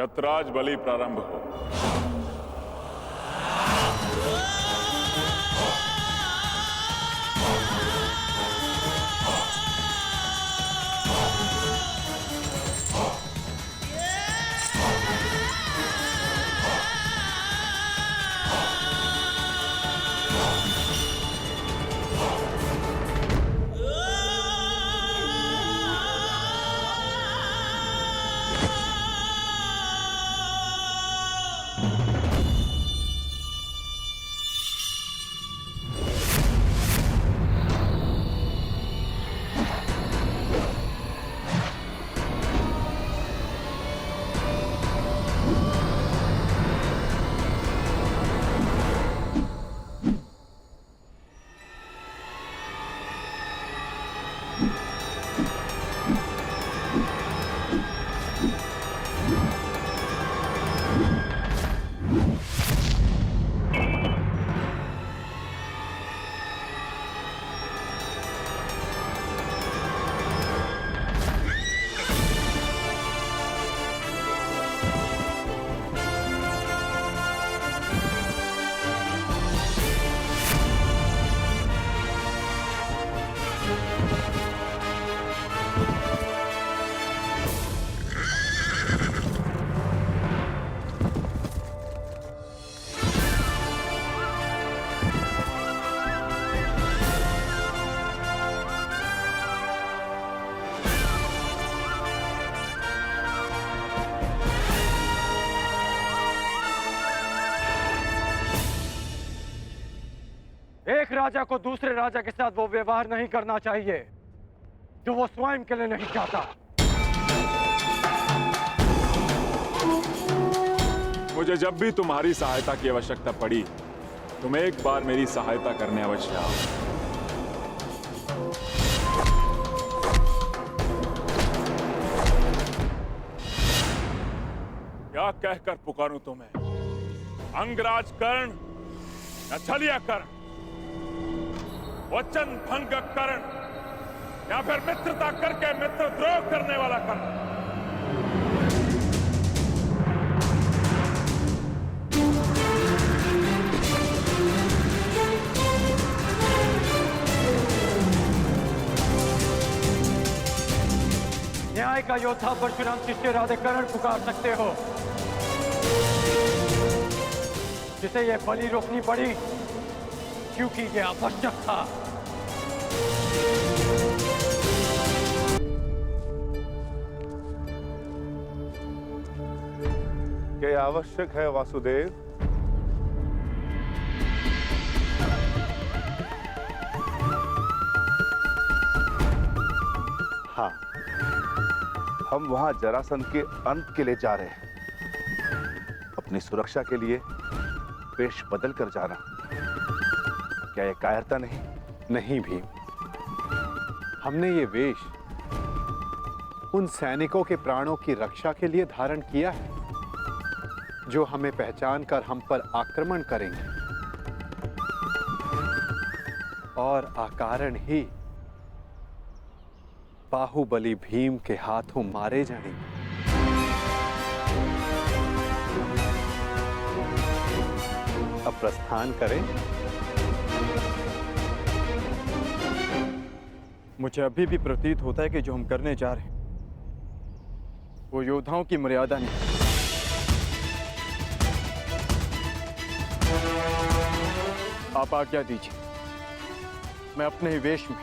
छत्रराज बलि प्रारंभ हो। एक राजा को दूसरे राजा के साथ वो व्यवहार नहीं करना चाहिए जो वो स्वयं के लिए नहीं चाहता। मुझे जब भी तुम्हारी सहायता की आवश्यकता पड़ी तुम एक बार मेरी सहायता करने अवश्य आओ। क्या कहकर पुकारूं तुम्हें? अंगराज कर्ण या छलिया कर्ण? वचन भंग कर्ण या फिर मित्रता करके मित्रद्रोह करने वाला कर्ण? न्याय का योद्धा परशुराम शिष्य राधे कर्ण पुकार सकते हो, जिसे ये बलि रोकनी पड़ी क्योंकि ये आवश्यक था। क्या आवश्यक है वासुदेव? हाँ, हम वहां जरासंध के अंत के लिए जा रहे हैं। अपनी सुरक्षा के लिए वेश बदल कर जाना क्या यह कायरता नहीं? नहीं भीम, हमने ये वेश उन सैनिकों के प्राणों की रक्षा के लिए धारण किया है जो हमें पहचान कर हम पर आक्रमण करेंगे और अकारण ही बाहुबली भीम के हाथों मारे जाएंगे। अब प्रस्थान करें। मुझे अभी भी प्रतीत होता है कि जो हम करने जा रहे हैं वो योद्धाओं की मर्यादा नहीं। आप आज्ञा दीजिए, मैं अपने ही वेश में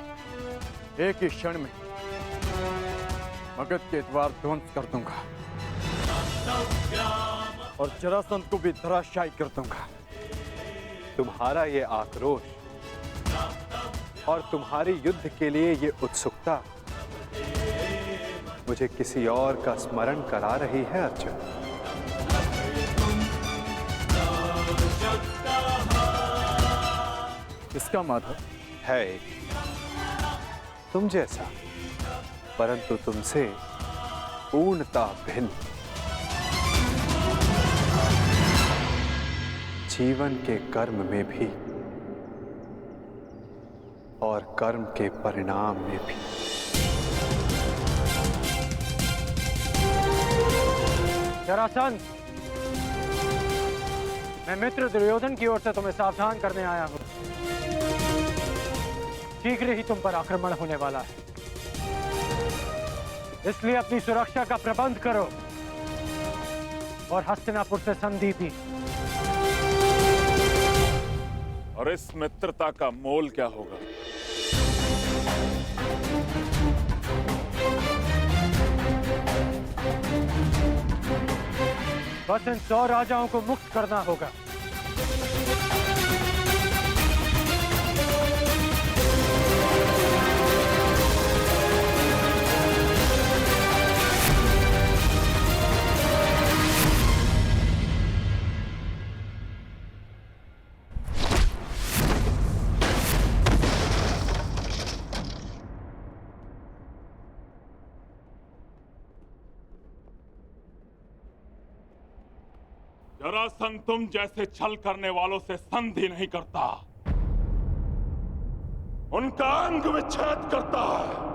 एक ही क्षण में मगध के द्वार ध्वंस कर दूंगा और जरासंध को भी धराशायी कर दूंगा। तुम्हारा ये आक्रोश और तुम्हारी युद्ध के लिए ये उत्सुकता मुझे किसी और का स्मरण करा रही है अर्जुन। इसका माधव है एक तुम जैसा, परंतु तुमसे पूर्णता भिन्न। जीवन के कर्म में भी और कर्म के परिणाम में भी। जरासंध, मैं मित्र दुर्योधन की ओर से तुम्हें सावधान करने आया हूं। शीघ्र ही तुम पर आक्रमण होने वाला है, इसलिए अपनी सुरक्षा का प्रबंध करो और हस्तिनापुर से संधि भी। और इस मित्रता का मोल क्या होगा? बस इन 100 राजाओं को मुक्त करना होगा। जरासंध तुम जैसे छल करने वालों से संधि नहीं करता, उनका अंग विच्छेद करता है।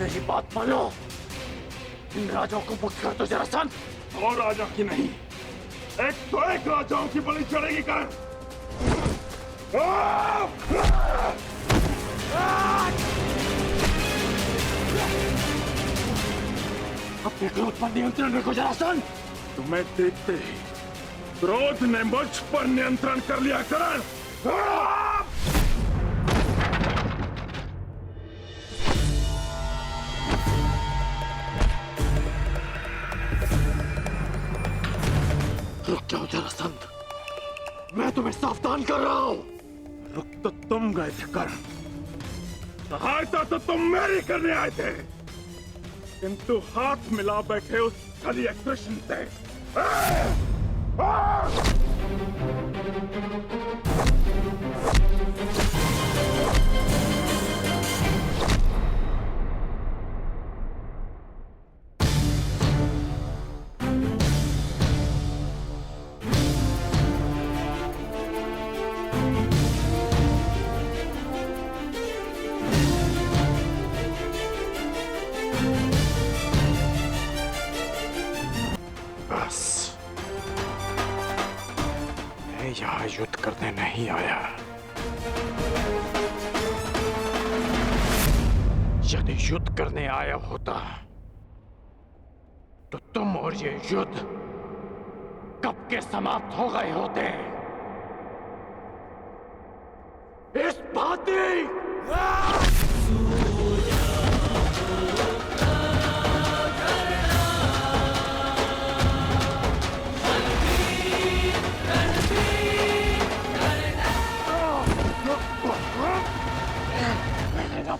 मेरी बात मानो, इन राजाओं को मुक्त कर दो जरासंध। और राजा की नहीं, एक तो एक राजाओं की बलि चढ़ेगी कर। अपने क्रोध पर नियंत्रण रखो जरासंध। तुम्हें देखते ही क्रोध ने मुझ पर नियंत्रण कर लिया करण। रुक जाओ जरासंध, मैं तुम्हें सावधान कर रहा हूं। रुक तो तुम गए थे करण, सहायता तो तुम मेरी करने आए थे, किंतु हाथ मिला बैठे उस छलिए कृष्ण से। यहाँ युद्ध करने नहीं आया। यदि युद्ध करने आया होता तो तुम और ये युद्ध कब के समाप्त हो गए होते। इस भांति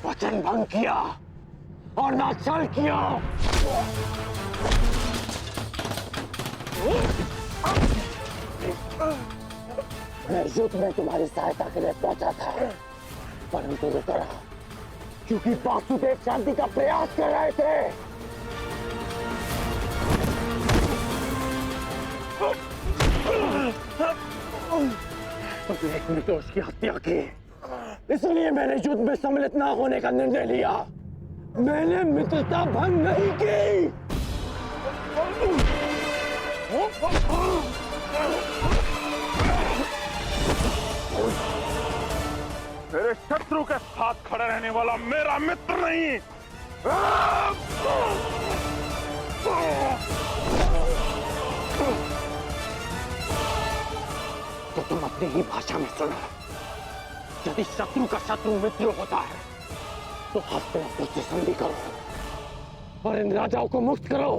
वचन भंग किया और ना छल किया। मैं युद्ध में तुम्हारी सहायता के लिए पहुंचा था, परंतु रुका रहा क्योंकि वासुदेव शांति का प्रयास कर रहे थे। तुमने एक निर्दोष की हत्या की, इसलिए मैंने युद्ध में सम्मिलित न होने का निर्णय लिया। मैंने मित्रता भंग नहीं की। मेरे शत्रु के साथ खड़े रहने वाला मेरा मित्र नहीं। तो तुम अपनी ही भाषा में सुनो। यदि शत्रु का शत्रु मित्र होता है तो हस्तिनापुर से संधि करो और इन राजाओं को मुक्त करो।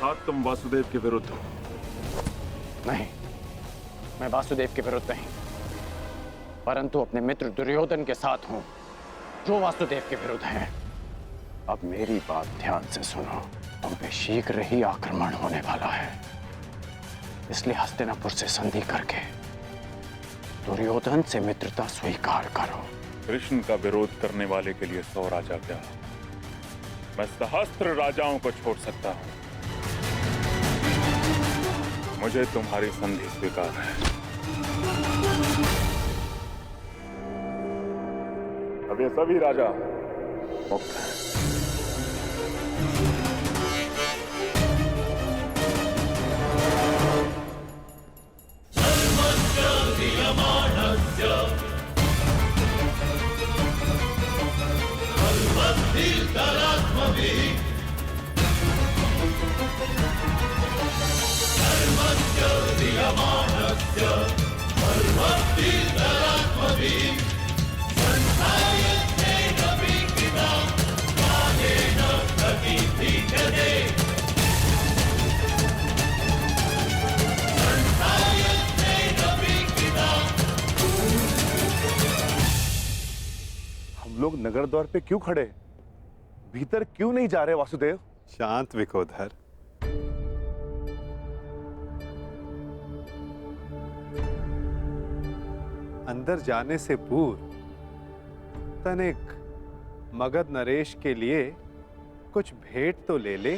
आज तुम वासुदेव के विरुद्ध हो। नहीं, मैं वासुदेव के विरुद्ध नहीं, परंतु अपने मित्र दुर्योधन के साथ हूं, जो वासुदेव के विरुद्ध हैं। अब मेरी बात ध्यान से सुनो। हम पे शीघ्र ही आक्रमण होने वाला है, इसलिए हस्तिनापुर से संधि करके दुर्योधन से मित्रता स्वीकार करो। कृष्ण का विरोध करने वाले के लिए 100 राजा क्या, मैं सहस्त्र राजाओं को छोड़ सकता हूं। मुझे तुम्हारी संधि स्वीकार है। अब ये सभी राजा मुक्त हैं। हम लोग नगर द्वार पे क्यों खड़े, भीतर क्यों नहीं जा रहे वासुदेव? शांत विकोधर। अंदर जाने से पूर्व तनिक मगध नरेश के लिए कुछ भेंट तो ले ले।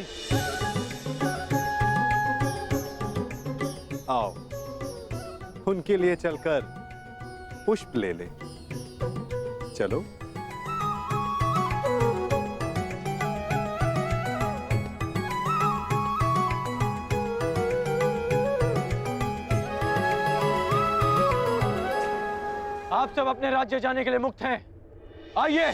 आओ, उनके लिए चलकर पुष्प ले ले। चलो। आप सब अपने राज्य जाने के लिए मुक्त हैं। आइए।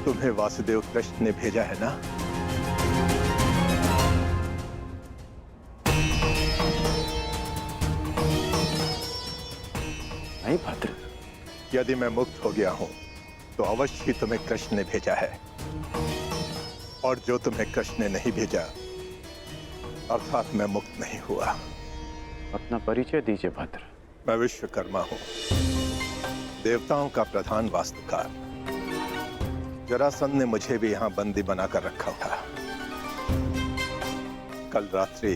तुम्हें वासुदेव कृष्ण ने भेजा है ना? नहीं भद्र। यदि मैं मुक्त हो गया हूं तो अवश्य ही तुम्हें कृष्ण ने भेजा है, और जो तुम्हें कृष्ण ने नहीं भेजा अर्थात मैं मुक्त नहीं हुआ। अपना परिचय दीजिए भद्र। मैं विश्वकर्मा हूं, देवताओं का प्रधान वास्तुकार। जरासंध ने मुझे भी यहां बंदी बनाकर रखा था। कल रात्रि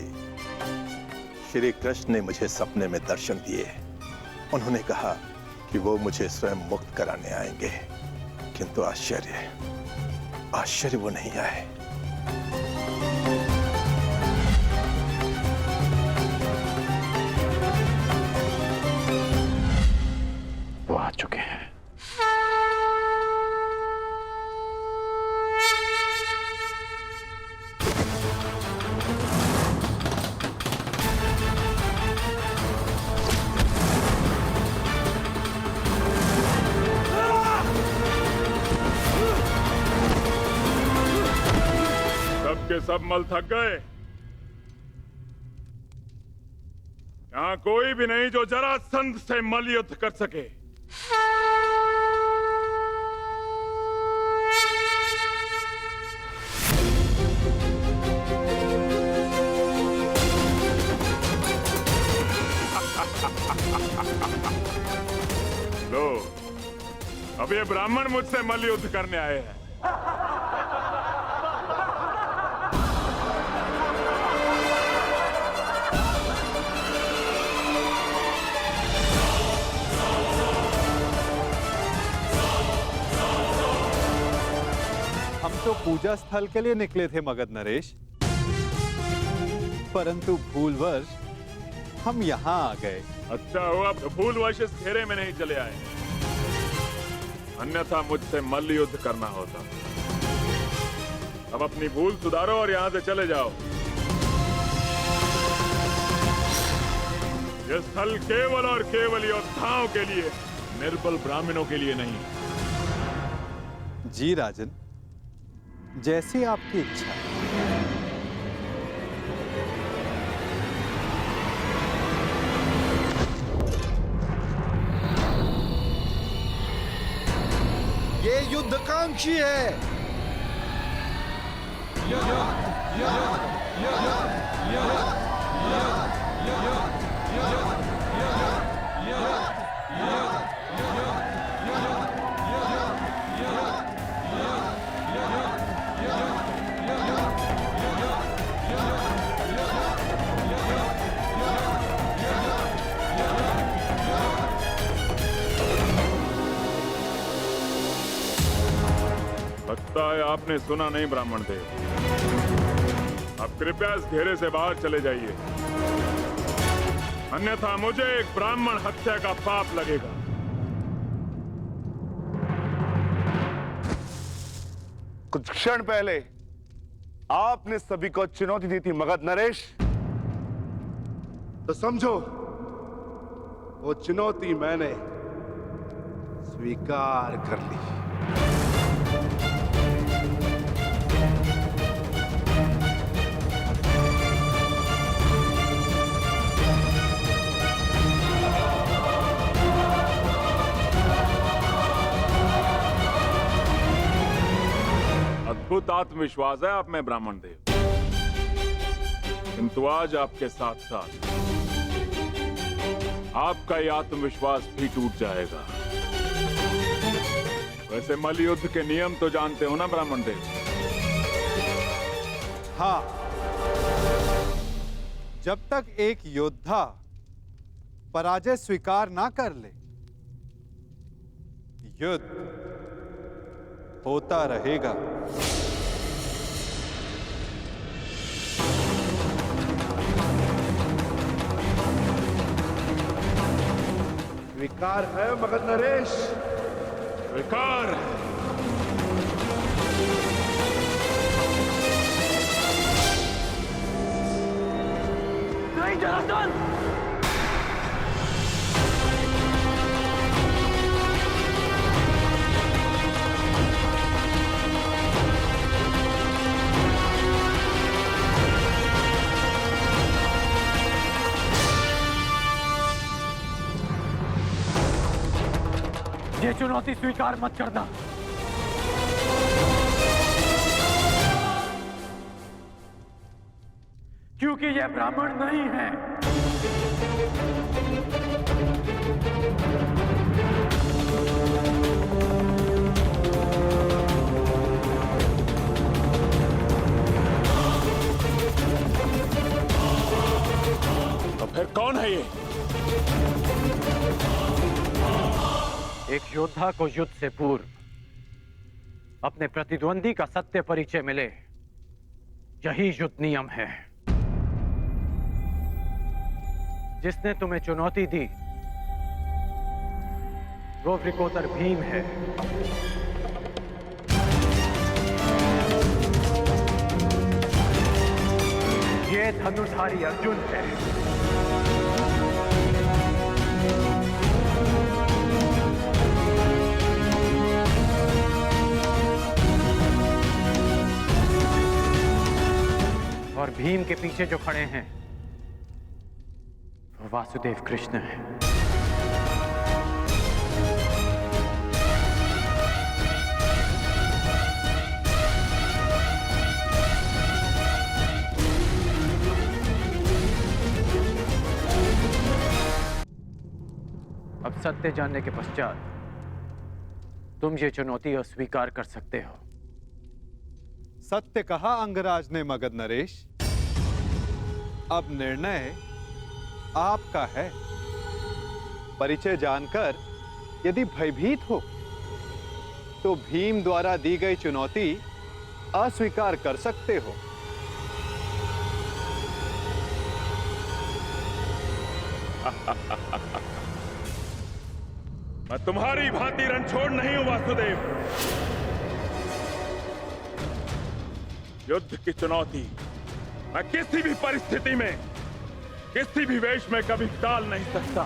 श्री कृष्ण ने मुझे सपने में दर्शन दिए। उन्होंने कहा कि वो मुझे स्वयं मुक्त कराने आएंगे, किंतु आश्चर्य वो नहीं आए। वो आ चुके हैं। सबके सब मल थक गए। यहां कोई भी नहीं जो जरासंध से मल युद्ध कर सके। लो, अब ये ब्राह्मण मुझसे मल युद्ध करने आए हैं। हम तो पूजा स्थल के लिए निकले थे मगध नरेश, परंतु भूलवश हम यहाँ आ गए। अच्छा हुआ भूलवश इस घेरे में नहीं चले आए, अन्यथा मुझसे मल्ल युद्ध करना होता। अब अपनी भूल सुधारो और यहाँ से चले जाओ। यह स्थल केवल और केवल योद्धाओं के लिए, निर्बल ब्राह्मणों के लिए नहीं। जी राजन, जैसी आपकी इच्छा। ये युद्धकांक्षी है। लगता है आपने सुना नहीं ब्राह्मण देव। अब कृपया इस घेरे से बाहर चले जाइए, अन्यथा मुझे एक ब्राह्मण हत्या का पाप लगेगा। कुछ क्षण पहले आपने सभी को चुनौती दी थी मगध नरेश, तो समझो वो चुनौती मैंने स्वीकार कर ली। अद्भुत आत्मविश्वास है आप में ब्राह्मण देव, किंतु आज आपके साथ साथ आपका ये आत्मविश्वास भी टूट जाएगा। वैसे मल्ल युद्ध के नियम तो जानते हो ना ब्राह्मण देव? हाँ, जब तक एक योद्धा पराजय स्वीकार ना कर ले, युद्ध होता रहेगा। स्वीकार है मगध नरेश? स्वीकार। नहीं जनार्दन! ये चुनौती स्वीकार मत करना। क्योंकि ये ब्राह्मण नहीं है। तो फिर कौन है ये? एक योद्धा को युद्ध से पूर्व अपने प्रतिद्वंदी का सत्य परिचय मिले, यही युद्ध नियम है। जिसने तुम्हें चुनौती दी वो वृकोदर भीम है। ये धनुर्धारी अर्जुन है। और भीम के पीछे जो खड़े हैं वो वासुदेव कृष्ण है। अब सत्य जानने के पश्चात तुम ये चुनौती अस्वीकार कर सकते हो। सत्य कहा अंगराज ने मगध नरेश। अब निर्णय आपका है। परिचय जानकर यदि भयभीत हो तो भीम द्वारा दी गई चुनौती अस्वीकार कर सकते हो। मैं तुम्हारी भांति रणछोड़ नहीं हूं वासुदेव। युद्ध की चुनौती मैं किसी भी परिस्थिति में, किसी भी वेश में कभी टाल नहीं सकता।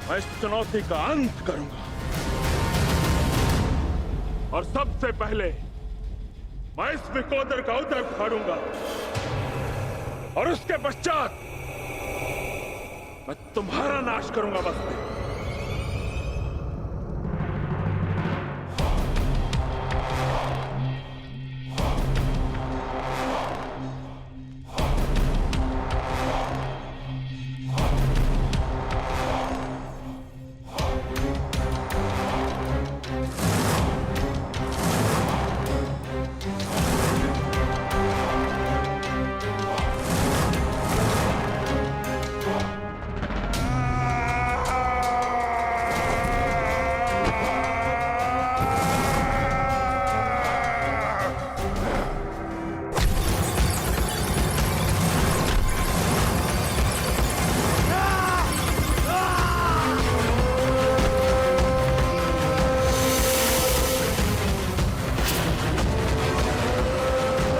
मैं इस चुनौती का अंत करूंगा और सबसे पहले मैं इस विकोदर का उदर उखाड़ूंगा और उसके पश्चात मैं तुम्हारा नाश करूंगा। बस